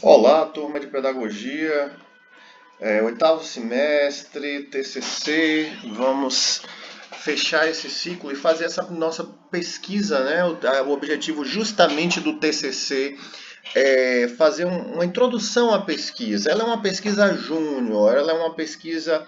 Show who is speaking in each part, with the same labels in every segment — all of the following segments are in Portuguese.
Speaker 1: Olá, turma de pedagogia, oitavo semestre, TCC. Vamos fechar esse ciclo e fazer essa nossa pesquisa, né? O objetivo justamente do TCC é fazer uma introdução à pesquisa. Ela é uma pesquisa júnior, ela é uma pesquisa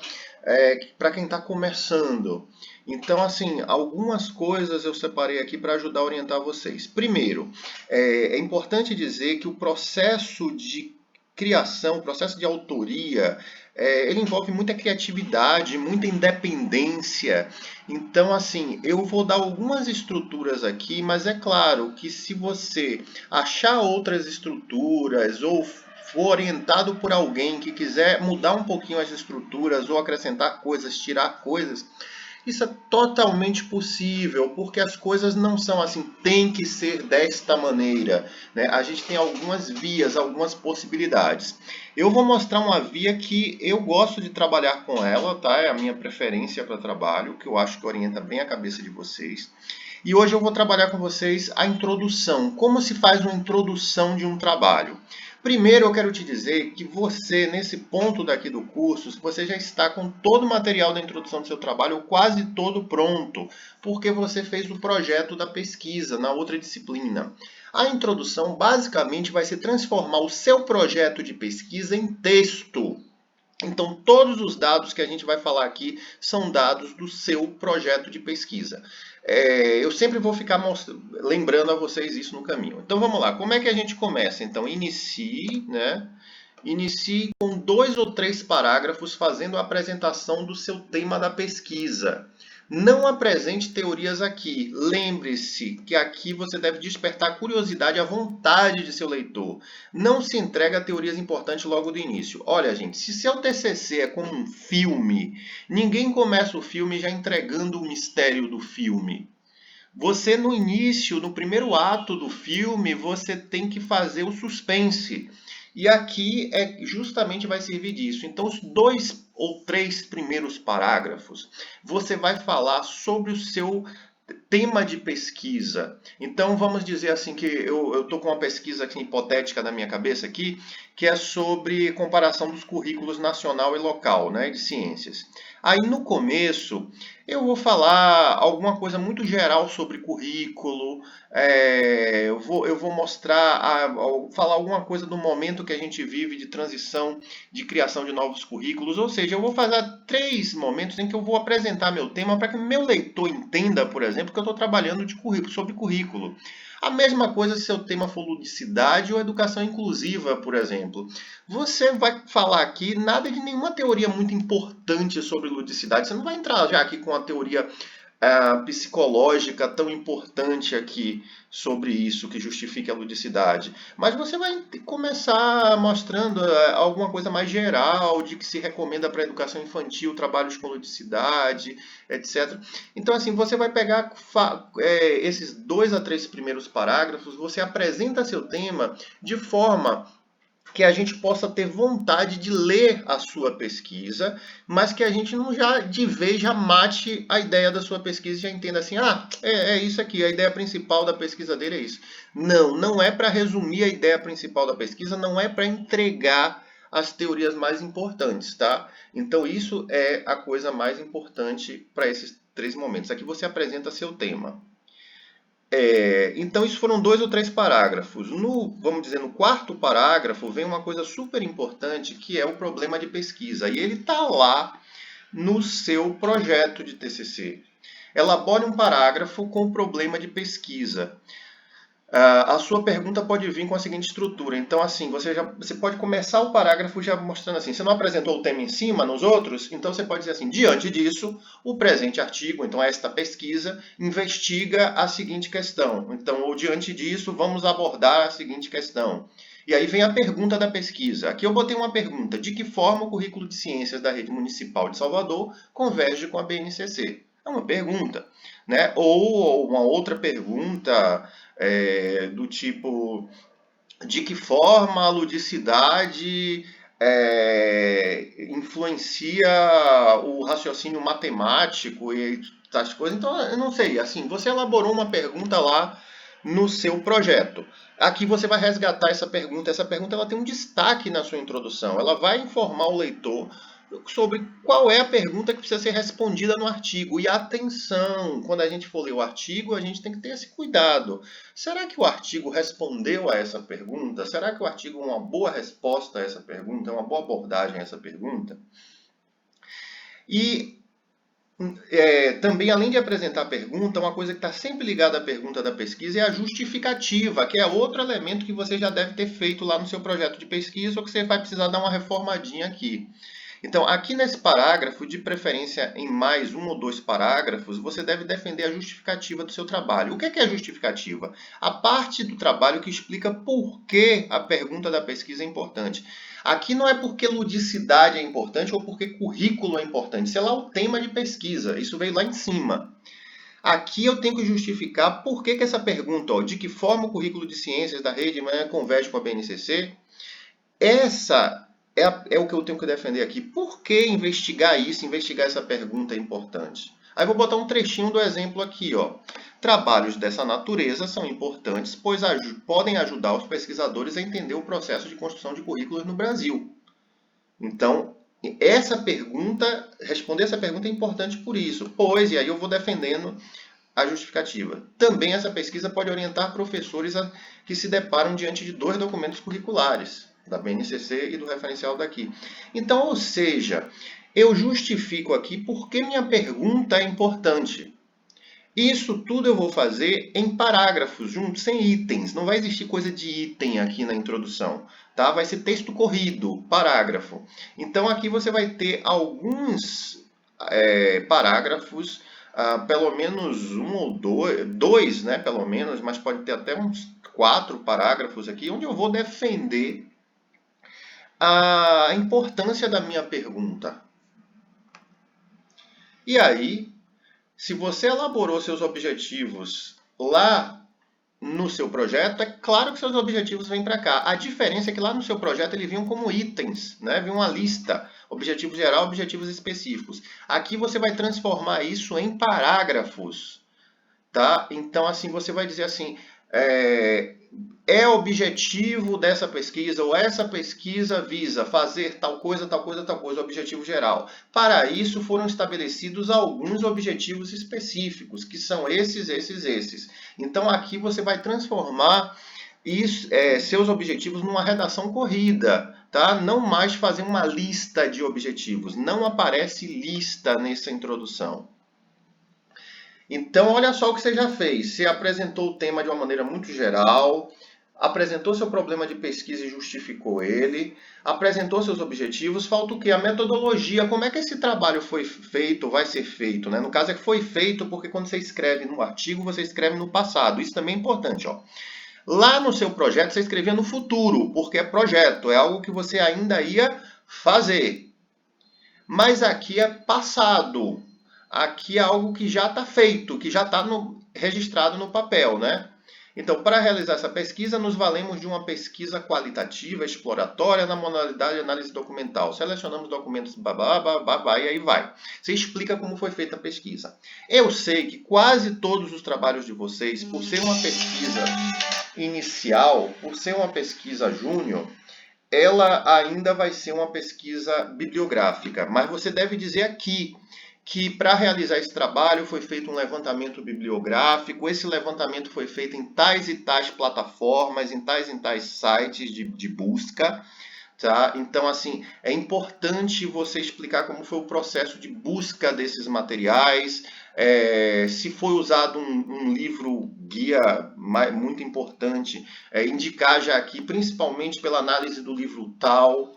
Speaker 1: para quem está começando. Então, assim, algumas coisas eu separei aqui para ajudar a orientar vocês. Primeiro, é importante dizer que o processo de criação, o processo de autoria, ele envolve muita criatividade, muita independência. Então, assim, eu vou dar algumas estruturas aqui, mas é claro que se você achar outras estruturas ou for orientado por alguém que quiser mudar um pouquinho as estruturas ou acrescentar coisas, tirar coisas, isso é totalmente possível, porque as coisas não são assim, tem que ser desta maneira, né? A gente tem algumas vias, algumas possibilidades. Eu vou mostrar uma via que eu gosto de trabalhar com ela, tá? É a minha preferência para trabalho, que eu acho que orienta bem a cabeça de vocês. E hoje eu vou trabalhar com vocês a introdução, como se faz uma introdução de um trabalho. Primeiro, eu quero te dizer que você, nesse ponto daqui do curso, você já está com todo o material da introdução do seu trabalho, ou quase todo pronto, porque você fez o projeto da pesquisa na outra disciplina. A introdução, basicamente, vai ser transformar o seu projeto de pesquisa em texto. Então, todos os dados que a gente vai falar aqui são dados do seu projeto de pesquisa. Eu sempre vou ficar lembrando a vocês isso no caminho. Então, vamos lá. Como é que a gente começa? Então, inicie, né? Inicie com 2 ou 3 parágrafos fazendo a apresentação do seu tema da pesquisa. Não apresente teorias aqui. Lembre-se que aqui você deve despertar a curiosidade e a vontade de seu leitor. Não se entrega a teorias importantes logo do início. Olha, gente, se seu TCC é como um filme, ninguém começa o filme já entregando o mistério do filme. Você no início, no primeiro ato do filme, você tem que fazer o suspense. E aqui justamente vai servir disso. Então, os 2 ou 3 primeiros parágrafos, você vai falar sobre o seu tema de pesquisa. Então, vamos dizer assim que eu estou com uma pesquisa aqui, hipotética na minha cabeça aqui, que é sobre comparação dos currículos nacional e local, né, de ciências. Aí, no começo, eu vou falar alguma coisa muito geral sobre currículo, eu vou mostrar, falar alguma coisa do momento que a gente vive de transição, de criação de novos currículos, ou seja, eu vou fazer 3 momentos em que eu vou apresentar meu tema para que meu leitor entenda, por exemplo, que eu estou trabalhando sobre currículo. A mesma coisa se seu tema for ludicidade ou educação inclusiva, por exemplo. Você vai falar aqui nada de nenhuma teoria muito importante sobre ludicidade. Você não vai entrar já aqui com a teoria psicológica tão importante aqui sobre isso, que justifique a ludicidade. Mas você vai começar mostrando alguma coisa mais geral, de que se recomenda para a educação infantil, trabalhos com ludicidade, etc. Então, assim, você vai pegar esses 2 a 3 primeiros parágrafos, você apresenta seu tema de forma que a gente possa ter vontade de ler a sua pesquisa, mas que a gente não já de vez já mate a ideia da sua pesquisa e já entenda assim, é isso aqui, a ideia principal da pesquisa dele é isso. Não, não é para resumir a ideia principal da pesquisa, não é para entregar as teorias mais importantes, tá? Então isso é a coisa mais importante para esses 3 momentos. Aqui você apresenta seu tema. Então, isso foram 2 ou 3 parágrafos. Vamos dizer, no quarto parágrafo, vem uma coisa super importante, que é o problema de pesquisa. E ele está lá no seu projeto de TCC. Elabore um parágrafo com o problema de pesquisa. A sua pergunta pode vir com a seguinte estrutura. Então, assim, você pode começar o parágrafo já mostrando assim, você não apresentou o tema em cima nos outros, então você pode dizer assim, diante disso, o presente artigo, então esta pesquisa, investiga a seguinte questão. Então, ou diante disso, vamos abordar a seguinte questão. E aí vem a pergunta da pesquisa. Aqui eu botei uma pergunta, de que forma o currículo de ciências da Rede Municipal de Salvador converge com a BNCC? É uma pergunta, né? Ou uma outra pergunta do tipo, de que forma a ludicidade influencia o raciocínio matemático e tais coisas. Então, eu não sei, assim, você elaborou uma pergunta lá no seu projeto. Aqui você vai resgatar essa pergunta. Essa pergunta ela tem um destaque na sua introdução. Ela vai informar o leitor sobre qual é a pergunta que precisa ser respondida no artigo. E atenção, quando a gente for ler o artigo, a gente tem que ter esse cuidado. Será que o artigo respondeu a essa pergunta? Será que o artigo é uma boa resposta a essa pergunta? É uma boa abordagem a essa pergunta? E também, além de apresentar a pergunta, uma coisa que está sempre ligada à pergunta da pesquisa é a justificativa, que é outro elemento que você já deve ter feito lá no seu projeto de pesquisa ou que você vai precisar dar uma reformadinha aqui. Então, aqui nesse parágrafo, de preferência em mais um ou dois parágrafos, você deve defender a justificativa do seu trabalho. O que é a justificativa? A parte do trabalho que explica por que a pergunta da pesquisa é importante. Aqui não é porque ludicidade é importante ou porque currículo é importante. Isso é lá o tema de pesquisa. Isso veio lá em cima. Aqui eu tenho que justificar por que essa pergunta, de que forma o currículo de ciências da Rede Manhã converge com a BNCC, essa é o que eu tenho que defender aqui. Por que investigar isso, investigar essa pergunta é importante? Aí vou botar um trechinho do exemplo aqui. Trabalhos dessa natureza são importantes, pois podem ajudar os pesquisadores a entender o processo de construção de currículos no Brasil. Então, responder essa pergunta é importante por isso, pois, e aí eu vou defendendo a justificativa. Também essa pesquisa pode orientar professores que se deparam diante de dois documentos curriculares, da BNCC e do referencial daqui. Então, ou seja, eu justifico aqui por que minha pergunta é importante. Isso tudo eu vou fazer em parágrafos, juntos, sem itens. Não vai existir coisa de item aqui na introdução. Tá? Vai ser texto corrido, parágrafo. Então, aqui você vai ter alguns parágrafos, pelo menos um ou dois, né, pelo menos, mas pode ter até uns 4 parágrafos aqui, onde eu vou defender a importância da minha pergunta. E aí, se você elaborou seus objetivos lá no seu projeto, é claro que seus objetivos vêm para cá. A diferença é que lá no seu projeto eles vinham como itens, né? Vinha uma lista, objetivo geral, objetivos específicos. Aqui você vai transformar isso em parágrafos, tá? Então, assim, você vai dizer assim, objetivo dessa pesquisa, ou essa pesquisa visa fazer tal coisa, tal coisa, tal coisa, objetivo geral. Para isso foram estabelecidos alguns objetivos específicos, que são esses. Então aqui você vai transformar seus objetivos numa redação corrida, tá? Não mais fazer uma lista de objetivos, não aparece lista nessa introdução. Então, olha só o que você já fez. Você apresentou o tema de uma maneira muito geral, apresentou seu problema de pesquisa e justificou ele, apresentou seus objetivos, falta o quê? A metodologia, como é que esse trabalho foi feito, vai ser feito, né? No caso é que foi feito porque quando você escreve no artigo, você escreve no passado. Isso também é importante, Lá no seu projeto, você escrevia no futuro, porque é projeto, é algo que você ainda ia fazer. Mas aqui é passado. Aqui é algo que já está feito, que já está registrado no papel, né? Então, para realizar essa pesquisa, nos valemos de uma pesquisa qualitativa, exploratória, na modalidade de análise documental. Selecionamos documentos, e aí vai. Você explica como foi feita a pesquisa. Eu sei que quase todos os trabalhos de vocês, por ser uma pesquisa inicial, por ser uma pesquisa júnior, ela ainda vai ser uma pesquisa bibliográfica. Mas você deve dizer aqui que para realizar esse trabalho foi feito um levantamento bibliográfico, esse levantamento foi feito em tais e tais plataformas, em tais sites de busca, tá? Então, assim, é importante você explicar como foi o processo de busca desses materiais, se foi usado um livro guia muito importante, indicar já aqui, principalmente pela análise do livro tal,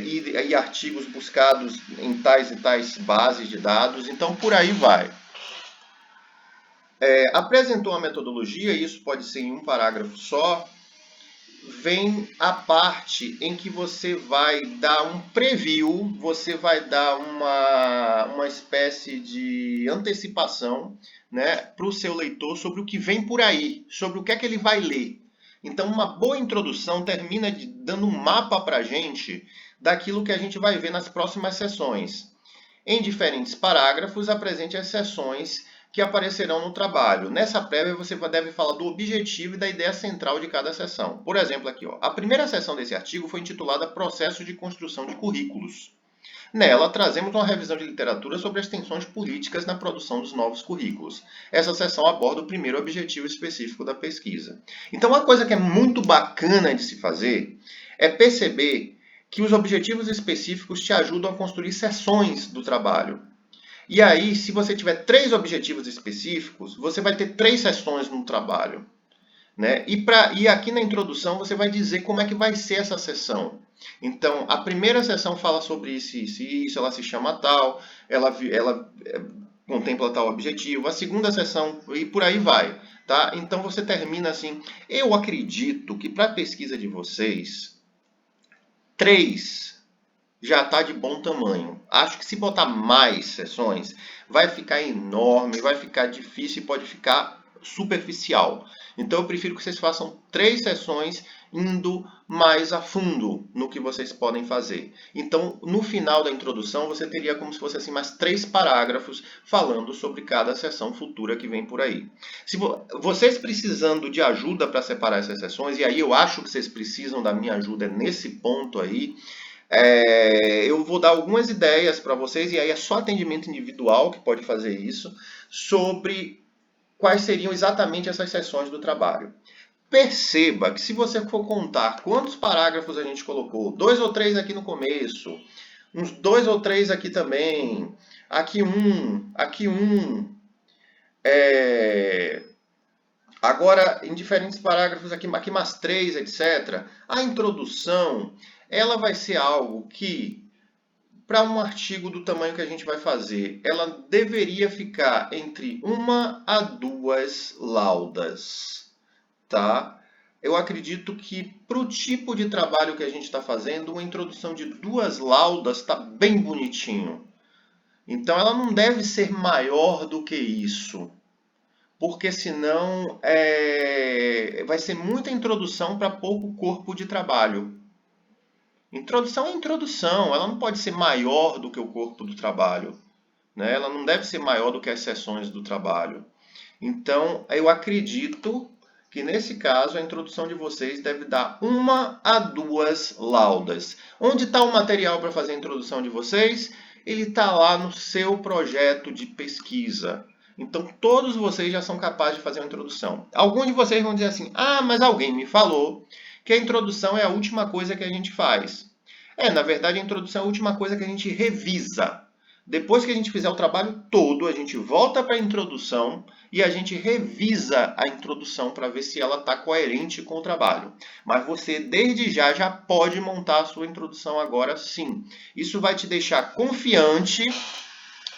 Speaker 1: e artigos buscados em tais e tais bases de dados. Então, por aí vai. Apresentou a metodologia, e isso pode ser em um parágrafo só. Vem a parte em que você vai dar um preview, você vai dar uma espécie de antecipação, né, para o seu leitor sobre o que vem por aí, sobre o que é que ele vai ler. Então, uma boa introdução termina dando um mapa para a gente daquilo que a gente vai ver nas próximas sessões. Em diferentes parágrafos, apresente as sessões que aparecerão no trabalho. Nessa prévia, você deve falar do objetivo e da ideia central de cada seção. Por exemplo, aqui, ó, a primeira seção desse artigo foi intitulada Processo de Construção de Currículos. Nela, trazemos uma revisão de literatura sobre as tensões políticas na produção dos novos currículos. Essa seção aborda o primeiro objetivo específico da pesquisa. Então, uma coisa que é muito bacana de se fazer é perceber que os objetivos específicos te ajudam a construir seções do trabalho. E aí, se você tiver 3 objetivos específicos, você vai ter 3 sessões no trabalho. Né? E aqui na introdução você vai dizer como é que vai ser essa sessão. Então, a primeira sessão fala sobre isso, ela se chama tal, ela contempla tal objetivo. A segunda sessão, e por aí vai. Tá? Então, você termina assim. Eu acredito que para a pesquisa de vocês, 3 já está de bom tamanho. Acho que se botar mais sessões, vai ficar enorme, vai ficar difícil e pode ficar superficial. Então eu prefiro que vocês façam 3 sessões indo mais a fundo no que vocês podem fazer. Então, no final da introdução, você teria como se fosse assim mais 3 parágrafos falando sobre cada sessão futura que vem por aí. Se vocês precisando de ajuda para separar essas sessões, e aí eu acho que vocês precisam da minha ajuda nesse ponto aí, eu vou dar algumas ideias para vocês, e aí é só atendimento individual que pode fazer isso, sobre quais seriam exatamente essas sessões do trabalho. Perceba que se você for contar quantos parágrafos a gente colocou, 2 ou 3 aqui no começo, uns 2 ou 3 aqui também, aqui um, agora em diferentes parágrafos aqui mais 3, etc. A introdução, ela vai ser algo que, para um artigo do tamanho que a gente vai fazer, ela deveria ficar entre 1 a 2 laudas, tá? Eu acredito que para o tipo de trabalho que a gente está fazendo, uma introdução de 2 laudas está bem bonitinho. Então, ela não deve ser maior do que isso, porque senão vai ser muita introdução para pouco corpo de trabalho. Introdução é introdução, ela não pode ser maior do que o corpo do trabalho, né? Ela não deve ser maior do que as sessões do trabalho. Então, eu acredito que nesse caso a introdução de vocês deve dar 1 a 2 laudas. Onde está o material para fazer a introdução de vocês? Ele está lá no seu projeto de pesquisa. Então, todos vocês já são capazes de fazer uma introdução. Alguns de vocês vão dizer assim, mas alguém me falou que a introdução é a última coisa que a gente faz. Na verdade, a introdução é a última coisa que a gente revisa. Depois que a gente fizer o trabalho todo, a gente volta para a introdução e a gente revisa a introdução para ver se ela está coerente com o trabalho. Mas você, desde já pode montar a sua introdução agora sim. Isso vai te deixar confiante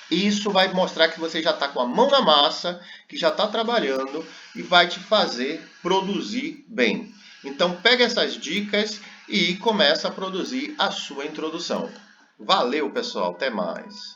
Speaker 1: e isso vai mostrar que você já está com a mão na massa, que já está trabalhando e vai te fazer produzir bem. Então, pega essas dicas e começa a produzir a sua introdução. Valeu, pessoal. Até mais.